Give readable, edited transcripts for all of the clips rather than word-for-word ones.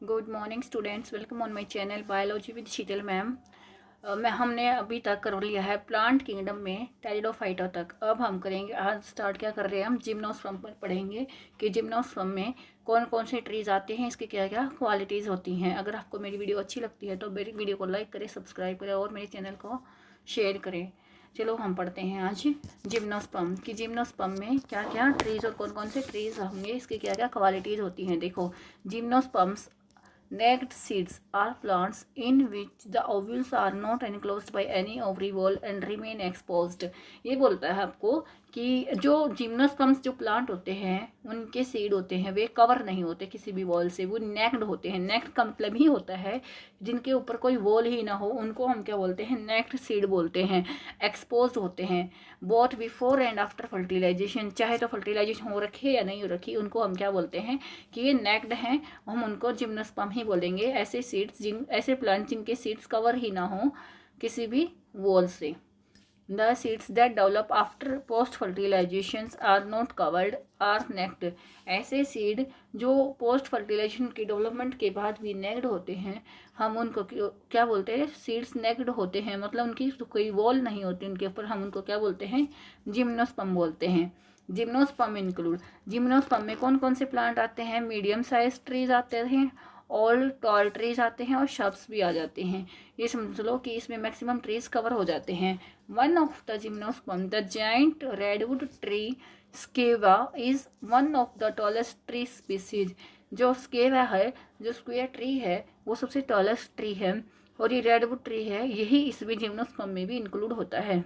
Good morning students, welcome on my channel biology with Sheetal ma'am. हमने अभी तक कर लिया है प्लांट किंगडम में टेरिडोफाइटा तक। अब हम करेंगे, आज स्टार्ट क्या कर रहे हैं, हम जिम्नोस्पर्म पर पढ़ेंगे कि जिम्नोस्पर्म में कौन कौन से ट्रीज आते हैं, इसके क्या क्या क्वालिटीज़ होती हैं। अगर आपको मेरी वीडियो अच्छी लगती है तो मेरी वीडियो को लाइक करें, सब्सक्राइब करें और मेरे चैनल को शेयर करें। चलो हम पढ़ते हैं आज जिम्नोस्पर्म कि जिम्नोस्पर्म में क्या क्या ट्रीज और कौन कौन से ट्रीज होंगे, इसकी क्या क्या क्वालिटीज़ होती हैं। देखो, gymnosperms Naked seeds are plants in which the ovules are not enclosed by any ovary wall and remain exposed। ये बोलता है आपको कि जो जिम्नोस्पर्म्स जो प्लांट होते हैं उनके सीड होते हैं वे कवर नहीं होते किसी भी वॉल से, वो नेक्ड होते हैं। नेक्ड का मतलब ही होता है जिनके ऊपर कोई वॉल ही ना हो, उनको हम क्या बोलते हैं, नेक्ड सीड बोलते हैं। एक्सपोज होते हैं both before and after fertilisation, चाहे तो फर्टिलाइजेशन हो रखी है या नहीं हो रखी, उनको हम क्या बोलते हैं कि ये नेक्ड हैं, हम उनको जिम्नोस्पर्म ही बोलेंगे। ऐसे सीड्स ऐसे प्लांट जिनके सीड्स कवर ही ना हो किसी भी वॉल से। The seeds that develop after post fertilizations are not covered are necked। ऐसे सीड जो पोस्ट फर्टिलाइजेशन की डेवलपमेंट के बाद भी नेक्ड होते हैं, हम उनको क्या बोलते हैं, सीड्स नेक्ड होते हैं, मतलब उनकी कोई वॉल नहीं होती उनके ऊपर, हम उनको क्या बोलते हैं, जिम्नोस्पर्म बोलते हैं। जिम्नोस्पर्म इंक्लूड, जिम्नोस्पर्म में कौन कौन से प्लांट आते हैं, मीडियम साइज ट्रीज आते हैं, ऑल टॉल ट्रीज आते हैं और शब्स भी आ जाते हैं। ये समझ लो कि इसमें मैक्सिमम ट्रीज कवर हो जाते हैं। One of the gymnosperm the giant redwood tree sequoia is one of the tallest tree species. जो स्केवा है, जो स्क्वेयर ट्री है, वो सबसे टॉलेस्ट ट्री है और ये रेडवुड ट्री है, यही इसमें जिम्नोस्पर्म में भी इंक्लूड होता है।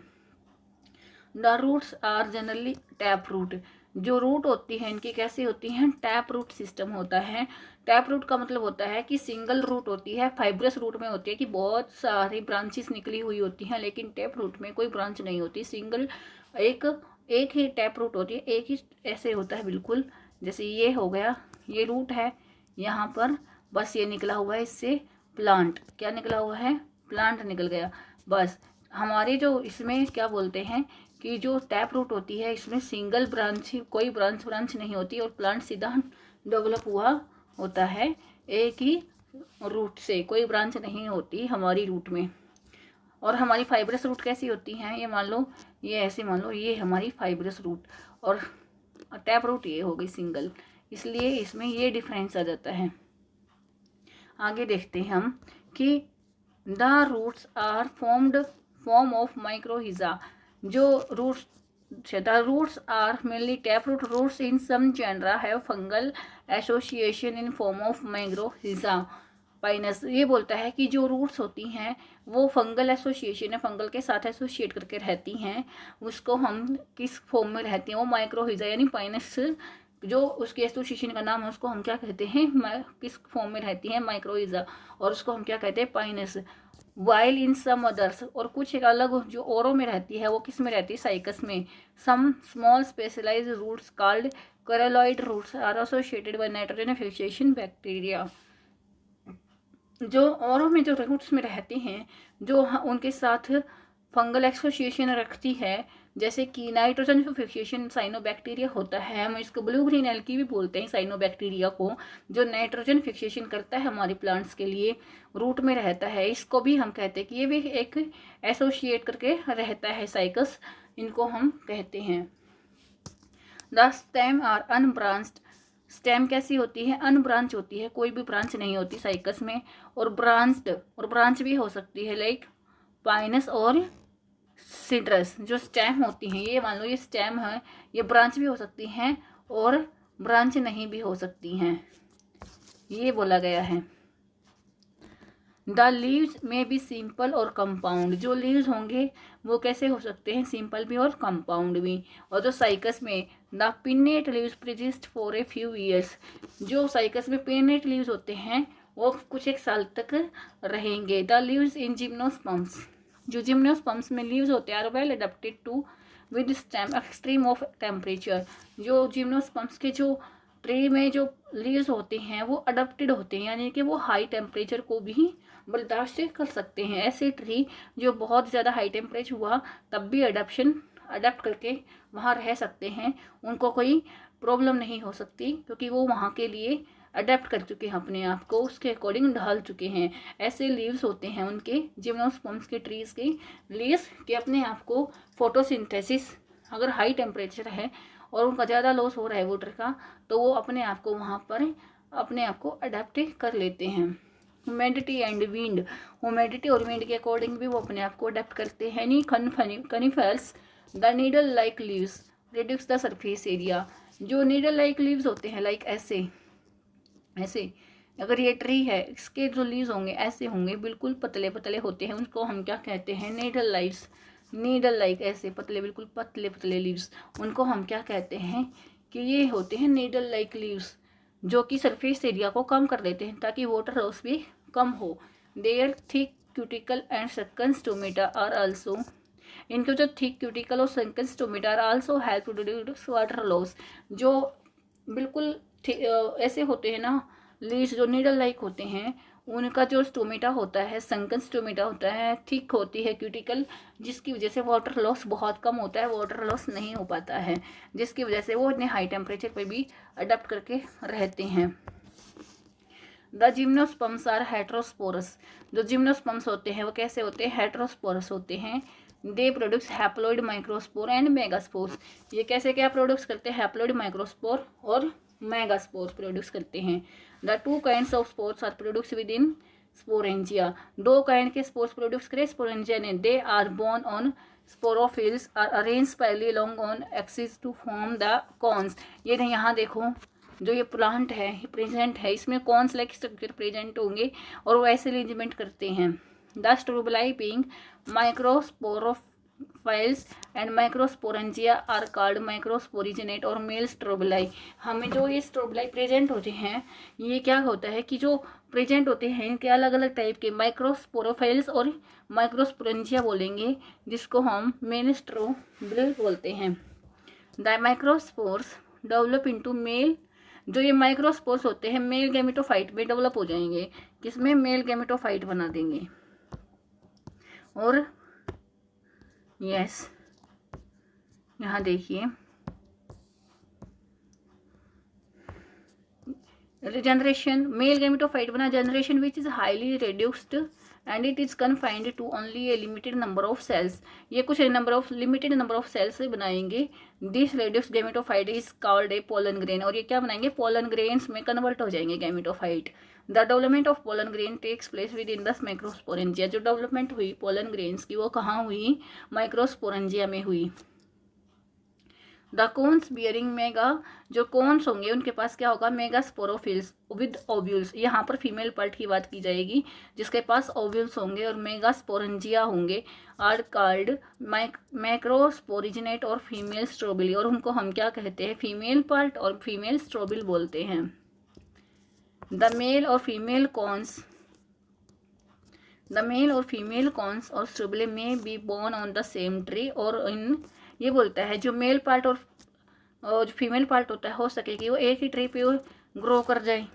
The roots are generally tap root. जो रूट होती है इनकी कैसी होती हैं, टैप रूट सिस्टम होता है। टैप रूट का मतलब होता है कि सिंगल रूट होती है। फाइब्रस रूट में होती है कि बहुत सारी ब्रांचेस निकली हुई होती हैं, लेकिन टैप रूट में कोई ब्रांच नहीं होती, सिंगल एक एक ही टैप रूट होती है, एक ही ऐसे होता है बिल्कुल। जैसे ये हो गया, ये रूट है यहाँ पर, बस ये निकला हुआ है इससे प्लांट। क्या निकला हुआ है, प्लांट निकल गया बस। हमारे जो इसमें क्या बोलते हैं कि जो टैप रूट होती है इसमें सिंगल ब्रांच, कोई ब्रांच नहीं होती और प्लांट सीधा डेवलप हुआ होता है एक ही रूट से, कोई ब्रांच नहीं होती हमारी रूट में। और हमारी फाइब्रस रूट कैसी होती हैं, ये मान लो, ये ऐसे मान लो, ये हमारी फाइब्रस रूट और टैप रूट ये हो गई सिंगल, इसलिए इसमें ये डिफरेंस आ जाता है। आगे देखते हैं हम कि the roots are form of mycorrhiza. जो roots, the roots are mainly taproot roots in some genera have fungal association in form of mycorrhiza Pinus. ये बोलता है कि जो रूट्स होती हैं वो फंगल एसोसिएशन है, फंगल के साथ एसोसिएट करके रहती हैं, उसको हम किस फॉर्म में रहती हैं, वो माइक्रोहिजा यानी पाइनस जो उसके एसोसिएशन का नाम है उसको हम क्या कहते हैं, किस फॉर्म में रहती है, माइक्रोहिजा, और उसको हम क्या कहते हैं, Pinus. While in some others, और कुछ एक अलग जो औरों में रहती है वो किस में रहती है, साइकस में। Some small specialised roots called coralloid roots are associated by nitrogen fixation bacteria. जो औरों में जो रूट्स में रहती हैं, जो उनके साथ फंगल एसोसिएशन रखती है, जैसे कि नाइट्रोजन फिक्सेशन साइनोबैक्टीरिया होता है, हम इसको ब्लू ग्रीन एल्गी भी बोलते हैं साइनोबैक्टीरिया को, जो नाइट्रोजन फिक्सेशन करता है हमारे प्लांट्स के लिए, रूट में रहता है, इसको भी हम कहते हैं कि ये भी एक एसोसिएट करके रहता है साइकस, इनको हम कहते हैं। The stem are unbranched. Stem कैसी होती है, अनब्रांच होती है, कोई भी ब्रांच नहीं होती साइकस में, और ब्रांच्ड, और ब्रांच भी हो सकती है लाइक पाइनस और सिट्रस। जो स्टेम होती हैं, ये मान लो ये स्टेम है, ये ब्रांच भी हो सकती हैं और ब्रांच नहीं भी हो सकती हैं, ये बोला गया है। द लीव्स में भी सिंपल और कंपाउंड। जो लीव्स होंगे वो कैसे हो सकते हैं, सिंपल भी और कंपाउंड भी। और जो साइकस में the pinnate leaves persist for a few years. जो साइकस में पिन्नेट लीव्स होते हैं वो कुछ एक साल तक रहेंगे। द लीव्स इन जिम्नोस्पर्म्स, जो जिम्नोस्पर्म्स में लीव्स होते हैं are well adapted to with stem extreme of temperature. जो जिम्नोस्पर्म्स के जो ट्री में जो लीव्स होते हैं वो अडेप्टेड होते हैं, यानी कि वो हाई टेम्परेचर को भी बर्दाश्त कर सकते हैं। ऐसे ट्री जो बहुत ज़्यादा हाई टेम्परेचर हुआ तब भी अडेप्ट करके वहाँ रह सकते हैं, उनको कोई प्रॉब्लम नहीं हो सकती, क्योंकि वो वहाँ के लिए अडेप्ट कर चुके हैं अपने आप को, उसके अकॉर्डिंग ढाल चुके हैं। ऐसे लीव्स होते हैं उनके जिम्नोस्पर्म्स के ट्रीज के लीव्स के अपने आप को फोटोसिंथेसिस, अगर हाई टेम्परेचर है और उनका ज़्यादा लॉस हो रहा है वाटर का, तो वो अपने आप को वहाँ पर अपने आप को अडेप्ट कर लेते हैं। ह्यूमिडिटी एंड विंड, ह्यूमिडिटी और विंड के अकॉर्डिंग भी वो अपने आप को अडेप्ट करते हैं। नी conifers the needle like leaves reduce the surface area, जो नीडल लाइक लीव्स होते हैं लाइक ऐसे ऐसे, अगर ये ट्री है इसके जो लीव्स होंगे ऐसे होंगे, बिल्कुल पतले पतले होते हैं, उनको हम क्या कहते हैं, नीडल लाइव्स। नीडल लाइक ऐसे पतले, बिल्कुल पतले पतले लीव्स, उनको हम क्या कहते हैं कि ये होते हैं नीडल लाइक लीव्स, जो कि सरफेस एरिया को कम कर देते हैं ताकि वाटर लॉस भी कम हो। Their thick cuticle and sunken stomata are also, इनके जो थिक क्यूटिकल और sunken stomata are also help to reduce water loss. जो बिल्कुल ऐसे होते हैं ना लीव्स जो नीडल लाइक होते हैं, उनका जो स्टोमेटा होता है, संकन स्टोमेटा होता है, थिक होती है क्यूटिकल, जिसकी वजह से वाटर लॉस बहुत कम होता है, वाटर लॉस नहीं हो पाता है, जिसकी वजह से वो इतने हाई टेम्परेचर पे भी अडेप्ट करके रहते हैं। द जिम्नोस्पर्म्स आर हेट्रोस्पोरस, जो जिम्नोस्पर्म्स होते हैं वो कैसे होते हैं, हेट्रोस्पोरस होते हैं। They produce haploid microspore and megaspores, ये कैसे क्या प्रोड्यूस करते हैं, हैप्लॉइड माइक्रोस्पोर और मेगास्पोर्स प्रोड्यूस करते हैं। The two kinds of spores are produce within sporangia, दो काइंड के स्पोर्स प्रोड्यूस करें स्पोरेंजिया ने। They are borne on sporophylls are arrange parallelly along on axis to form the cons, ये यहाँ देखो जो ये प्लांट है प्रेजेंट है, इसमें कॉन्स लाइक स्ट्रक्चर प्रेजेंट होंगे और वो ऐसे अरेंजमेंट करते हैं। The strobili being microsporophylls and microsporangia are called microsporangiate और मेल स्ट्रोबलाई। हमें जो ये स्ट्रोबलाई प्रेजेंट होते हैं, ये क्या होता है कि जो प्रेजेंट होते हैं इनके अलग अलग टाइप के माइक्रोस्पोरोफाइल्स और माइक्रोस्पोरेंजिया बोलेंगे, जिसको हम मेल स्ट्रोबल बोलते हैं। The microspores develop into male, जो ये माइक्रोस्पोर्स होते हैं मेल गैमेटोफाइट में डेवलप हो जाएंगे, किसमें, मेल गैमेटोफाइट बना देंगे। और यस यहाँ देखिए जनरेशन, मेल गैमेटोफाइट बना generation which is highly reduced and it is confined to only a limited number of cells, ये कुछ लिमिटेड नंबर ऑफ सेल्स से बनाएंगे। This reduced gametophyte is called a pollen grain, और ये क्या बनाएंगे, pollen grains में कन्वर्ट हो जाएंगे gametophyte. The development of pollen grain takes place within the microsporangia, जो डेवलपमेंट हुई पोलन ग्रेन्स की वो कहाँ हुई, माइक्रोस्पोरेंजिया में हुई। द कोन्स बियरिंग मेगा, जो कोन्स होंगे उनके पास क्या होगा, मेगा स्पोरोफिल्स विद ओव्यूल्स, यहाँ पर फीमेल पार्ट की बात की जाएगी जिसके पास ओव्यूल्स होंगे और मेगा स्पोरेंजिया होंगे, आर कॉल्ड मैक्रोस्पोरिजिनेट और फीमेल स्ट्रोबिली, और उनको हम क्या कहते हैं, फीमेल पार्ट और फीमेल स्ट्रोबिल बोलते हैं। द मेल और फीमेल कॉन्स और strobili may be borne on the same tree, और इन ये बोलता है जो मेल पार्ट और फीमेल पार्ट होता है हो सके कि वो एक ही ट्री पे ग्रो कर जाए।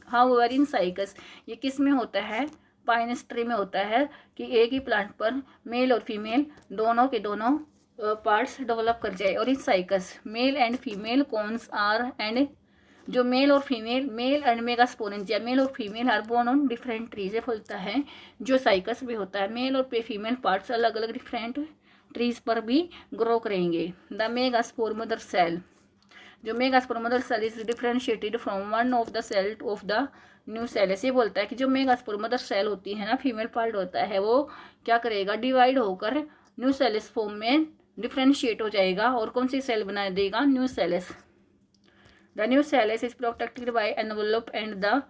हाउएवर इन साइकस, ये किस में होता है, पाइनस ट्री में होता है कि एक ही प्लांट पर मेल और फीमेल दोनों के दोनों पार्ट्स डेवलप कर जाए। और इन cycas male and female cones are and, जो मेल और female, male and megasporangia, male और female are borne on different trees, बोलता है जो साइकस भी होता है मेल और फीमेल पार्ट्स अलग अलग डिफरेंट ट्रीज पर भी ग्रो करेंगे। द मेगास्पोर मदर सेल, जो megaspore mother cell is differentiated from one of the cell of the new cell, ऐसे बोलता है कि जो मेगास्पोर मदर सेल होती है ना, फीमेल पार्ट होता है, वो क्या करेगा, डिवाइड होकर न्यू सेल्स फॉर्म में डिफरेंशिएट हो जाएगा और कौन सी सेल बना देगा, new sales. The new sales is protected by envelope and the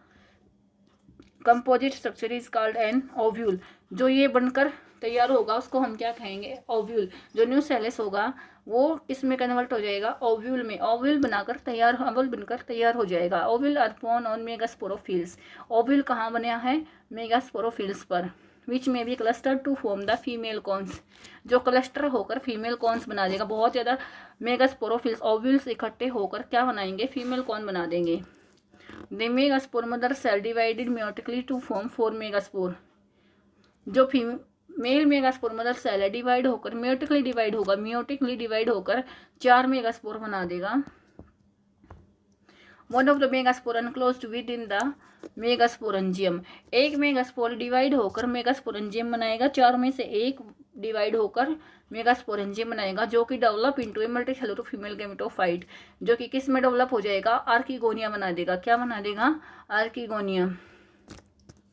composite structure is called an ovule, जो ये बनकर तैयार होगा उसको हम क्या कहेंगे, ओव्यूल। जो न्यू सेल्स होगा वो किसमें कन्वर्ट हो जाएगा, ओव्यूल में, ओव्यूल बनकर तैयार हो जाएगा। Ovule are borne on megasporophylls, ovule कहाँ बना है, मेगास्पोरोफिल्स पर, विच में भी cluster to form the female cones, जो क्लस्टर होकर फीमेल कॉन्स बना देगा। बहुत ज़्यादा मेगास्पोरोफिल्स ओव्यूल्स इकट्ठे होकर क्या बनाएंगे, फीमेल कॉन बना देंगे। The megaspore mother cell divided meiotically to form 4 megaspore, जो मेल मेगास्पोर मदर सेल है डिवाइड होकर म्योटिकली डिवाइड होकर 4 मेगास्पोर बना देगा। One of the megaspore enclosed within the megasporangium. एक मेगास्पोर डिवाइड होकर मेगास्पोरेंजियम बनाएगा, चार में से एक डिवाइड होकर मेगास्पोरेंजियम बनाएगा, जो कि डेवलप इनटू ए मल्टीसेलुलर फीमेल गैमेटोफाइट, जो कि किस में डेवलप हो जाएगा, आर्किगोनिया बना देगा। क्या बना देगा, आर्किगोनिया।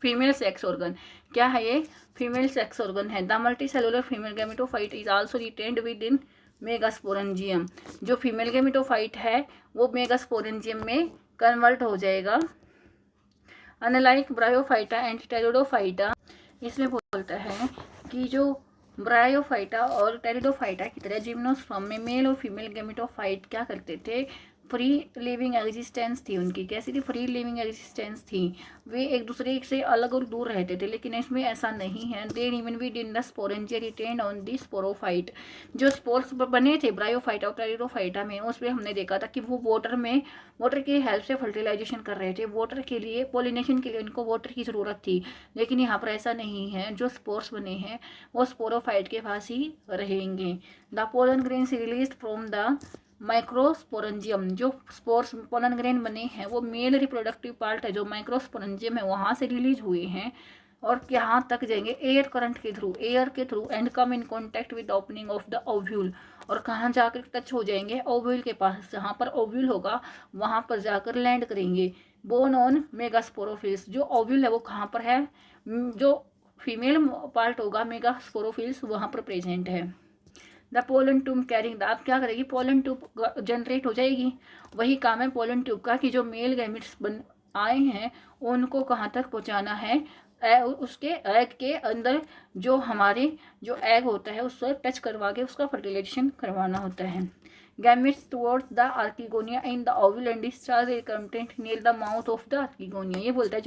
फीमेल सेक्स ऑर्गन, क्या है ये, फीमेल सेक्स ऑर्गन है। The multicellular female gametophyte is also retained with in megasporangium. जो फीमेल गैमेटोफाइट है वो मेगास्पोरेंजियम में कन्वर्ट हो जाएगा। अनलाइक ब्रायोफाइटा एंड टेरिडोफाइटा, इसमें बोलता है कि जो ब्रायोफाइटा और टेरिडोफाइटा की तरह जिम्नोस्पर्म में मेल और फीमेल गैमेटोफाइट क्या करते थे, फ्री लिविंग एग्जिस्टेंस थी उनकी। कैसी थी, फ्री लिविंग एग्जिस्टेंस थी, वे एक दूसरे से अलग और दूर रहते थे। लेकिन इसमें ऐसा नहीं है। They remain within the sporangia retain on the sporophyte. जो स्पोर्स बने थे ब्रायोफाइटा और टेरिडोफाइटा में, उसमें हमने देखा था कि वो वाटर की हेल्प से फर्टिलाइजेशन कर रहे थे। वाटर के लिए, पोलिनेशन के लिए उनको वाटर की ज़रूरत थी। लेकिन यहाँ पर ऐसा नहीं है। जो स्पोर्स बने हैं वो स्पोरोफाइट के पास ही रहेंगे। The pollen grains release from the microsporangium. जो स्पोर्स पोलन ग्रेन बने हैं वो मेल रिप्रोडक्टिव पार्ट है, जो माइक्रोस्पोरेंजियम है वहाँ से रिलीज हुए हैं और यहाँ तक जाएंगे एयर करंट के थ्रू, एयर के through, and come in contact with opening of the ovule. और कहाँ जाकर टच हो जाएंगे, ओव्यूल के पास। जहाँ पर ओव्यूल होगा वहाँ पर जाकर लैंड करेंगे। Borne on megasporophylls. जो ओव्यूल है वो कहाँ पर है, जो फीमेल पार्ट होगा मेगास्पोरोफिल्स वहाँ पर प्रेजेंट है। The pollen tube carrying the, अब क्या करेगी, पोलन ट्यूब जनरेट हो जाएगी। वही काम है पोलन ट्यूब का कि जो मेल गैमेट्स बन आए हैं उनको कहाँ तक पहुँचाना है, उसके एग के अंदर जो हमारे जो एग होता है उससे टच करवा के उसका फर्टिलाइजेशन करवाना होता है। Gametes towards the archegonia in the ovule and discharge a content near the mouth of the archegonia. ये बोलता है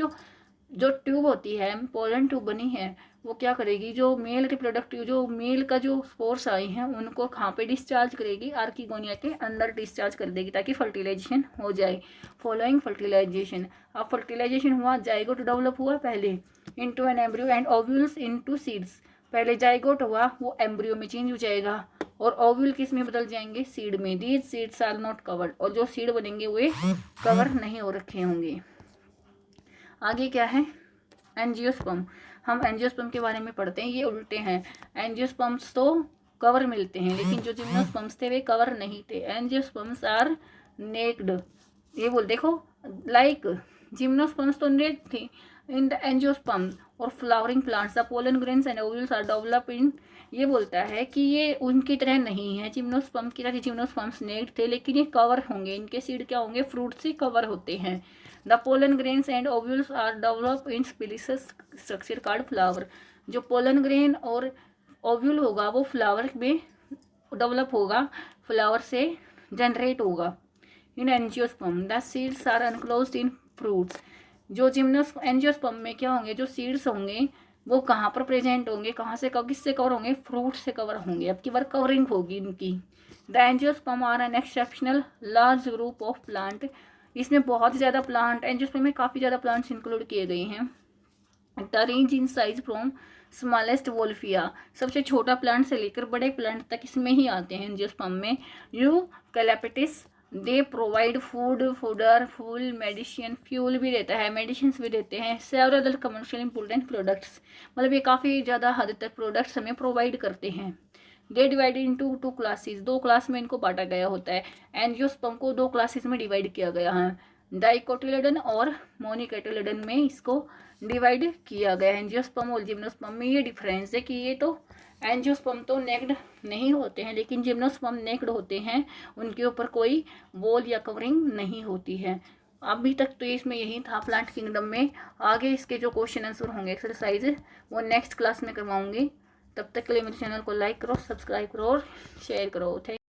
जो ट्यूब होती है, पोलन ट्यूब बनी है, वो क्या करेगी, जो मेल रिप्रोडक्टिव, जो मेल का जो स्पोर्स आए हैं उनको कहाँ पे डिस्चार्ज करेगी, आर्किगोनिया के अंदर डिस्चार्ज कर देगी ताकि फर्टिलाइजेशन हो जाए। फॉलोइंग फर्टिलाइजेशन, अब फर्टिलाइजेशन हुआ, जाइगोट डेवलप हुआ पहले into an embryo and ovules into seeds. पहले जाइगोट हुआ वो एम्ब्रियो में चेंज हो जाएगा और ओव्यूल किस में बदल जाएंगे, सीड में। These seeds are not covered, और जो सीड बनेंगे वे कवर नहीं हो रखे होंगे। आगे क्या है, एंजियोस्पर्म। हम एंजियोस्पर्म के बारे में पढ़ते हैं, ये उल्टे हैं। एंजियोस्पर्म्स तो कवर मिलते हैं, लेकिन जो जिम्नोस्पर्म्स थे वे कवर नहीं थे। Angiosperms are naked. ये बोल देखो, लाइक जिम्नोस्पर्म्स तो नेक्ड थी इन द एंजियोस्पर्म और flowering plants the pollen grains and ovules are develop in. ये बोलता है कि ये उनकी तरह नहीं है, जिम्नोस्पर्म की तरह। जिम्नोस्पर्म्स नेक्ड थे लेकिन ये कवर होंगे, इनके सीड क्या होंगे, फ्रूट से कवर होते हैं। The pollen grains and ovules are develop in specialised structure called flower. जो पोलन ग्रेन और ओव्यूल होगा वो फ्लावर में डेवलप होगा, फ्लावर से जनरेट होगा। In angiosperm the seeds are enclosed in fruits. जो एंजियोस्पर्म में क्या होंगे, जो सीड्स होंगे वो कहाँ पर प्रेजेंट होंगे, कहाँ से किससे कवर होंगे, फ्रूट से कवर होंगे। अब की बार कवरिंग होगी इनकी। The angiosperm are an exceptional large group of plant. इसमें बहुत ज़्यादा प्लांट, एंजियोस्पर्म में काफ़ी ज़्यादा प्लांट्स इंक्लूड किए गए हैं। The range in size from smallest Wolffia, सबसे छोटा प्लांट से लेकर बड़े प्लांट तक इसमें ही आते हैं एंजियोस्पर्म में। Eucalyptus they provide food, fodder, फूल, मेडिसिन, फ्यूल भी देता है, मेडिसिन भी देते हैं। Several other commercial important products, मतलब ये काफ़ी ज़्यादा हद तक प्रोडक्ट्स हमें प्रोवाइड करते हैं। They divided into two classes, दो क्लास में इनको बांटा गया होता है। एंजियोस्पर्म को दो क्लासेस में डिवाइड किया गया है, डाइकोटिलेडन और मोनिकोटिलेडन में इसको डिवाइड किया गया है। एंजियोस्पर्म और जिम्नोस्पर्म में ये डिफरेंस है कि ये तो एंजियोस्पर्म तो नेक्ड नहीं होते हैं, लेकिन जिम्नोस्पर्म नेक्ड होते हैं, उनके ऊपर कोई वॉल या कवरिंग नहीं होती है। अभी तक तो इसमें यही था प्लांट किंगडम में। आगे इसके जो क्वेश्चन आंसर होंगे एक्सरसाइज वो नेक्स्ट क्लास में करवाऊंगी। तब तक के लिए मेरे चैनल को लाइक करो, सब्सक्राइब करो और शेयर करो। थैंक